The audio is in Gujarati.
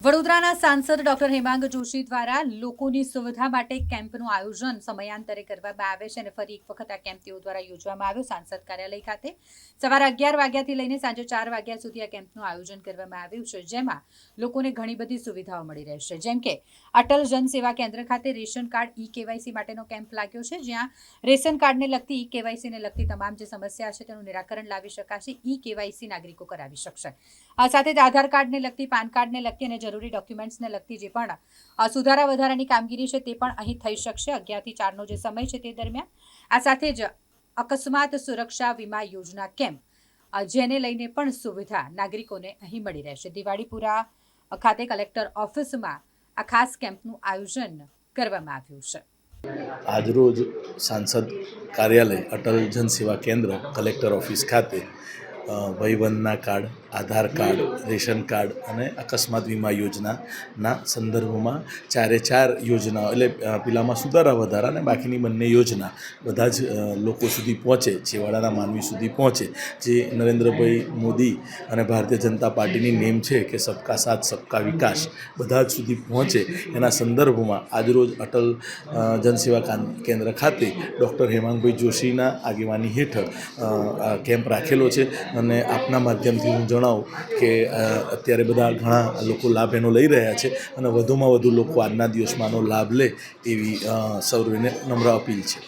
વડોદરાના સાંસદ ડોક્ટર હેમાંગ જોશી દ્વારા લોકોની સુવિધા માટે કેમ્પનું આયોજન સમયાંતરે કરવામાં આવે છે અને ફરી એક વખત આ કેમ્પ તેઓ દ્વારા યોજવામાં આવ્યો સાંસદ કાર્યાલય ખાતે સવારે 11 વાગ્યાથી લઈને સાંજે 4 વાગ્યા સુધી આ કેમ્પનું આયોજન કરવામાં આવ્યું છે, જેમાં લોકોને ઘણી બધી સુવિધાઓ મળી રહેશે, જેમ કે અટલ જન સેવા કેન્દ્ર ખાતે રેશન કાર્ડ ઈ-કેવાયસી માટેનો કેમ્પ લાગ્યો છે, જ્યાં રેશન કાર્ડને લગતી ઈ-કેવાયસીને લગતી તમામ જે સમસ્યા છે તેનું નિરાકરણ લાવી શકાશે। ઈ-કેવાયસી નાગરિકો કરાવી શકશે। આ સાથે જ આધાર કાર્ડને લગતી, પાન કાર્ડને લગતી અને જરૂરી ડોક્યુમેન્ટ્સને લગતી જે પણ સુધારા વધારાની કામગીરી છે તે પણ અહીં થઈ શકશે। 11 થી 4નો જે સમય છે તે દરમિયાન આ સાથે જ અકસ્માત સુરક્ષા વીમા યોજના કેમ્પ જેને લઈને પણ સુવિધા નાગરિકોને અહીં મળી રહેશે। દિવાળીપુરા ખાતે કલેક્ટર ઓફિસમાં આ ખાસ કેમ્પનું આયોજન કરવામાં આવ્યું છે। આજરોજ સાંસદ કાર્યાલય અટલ જન સેવા કેન્દ્ર કલેક્ટર ઓફિસ ખાતે ભાઈબંધના કાર્ડ, આધાર કાર્ડ, રેશન કાર્ડ અને અકસ્માત વીમા યોજનાના સંદર્ભમાં 4 યોજનાઓ એટલે પેલામાં સુધારા વધારા અને બાકીની બંને યોજના બધા જ લોકો સુધી પહોંચે, છેવાડાના માનવી સુધી પહોંચે, જે નરેન્દ્રભાઈ મોદી અને ભારતીય જનતા પાર્ટીની નેમ છે કે સબકા સાથ સબકા વિકાસ બધા જ સુધી પહોંચે, એના સંદર્ભમાં આજરોજ અટલ જનસેવા કેન્દ્ર ખાતે ડૉક્ટર હેમાંગભાઈ જોશીના આગેવાની હેઠળ કેમ્પ રાખેલો છે। અને આપના માધ્યમથી હું જણાવું કે અત્યારે બધા ઘણા લોકો લાભ એનો લઈ રહ્યા છે અને વધુમાં વધુ લોકો આજના દિવસમાં આનો લાભ લે એવી સૌને નમ્ર અપીલ છે।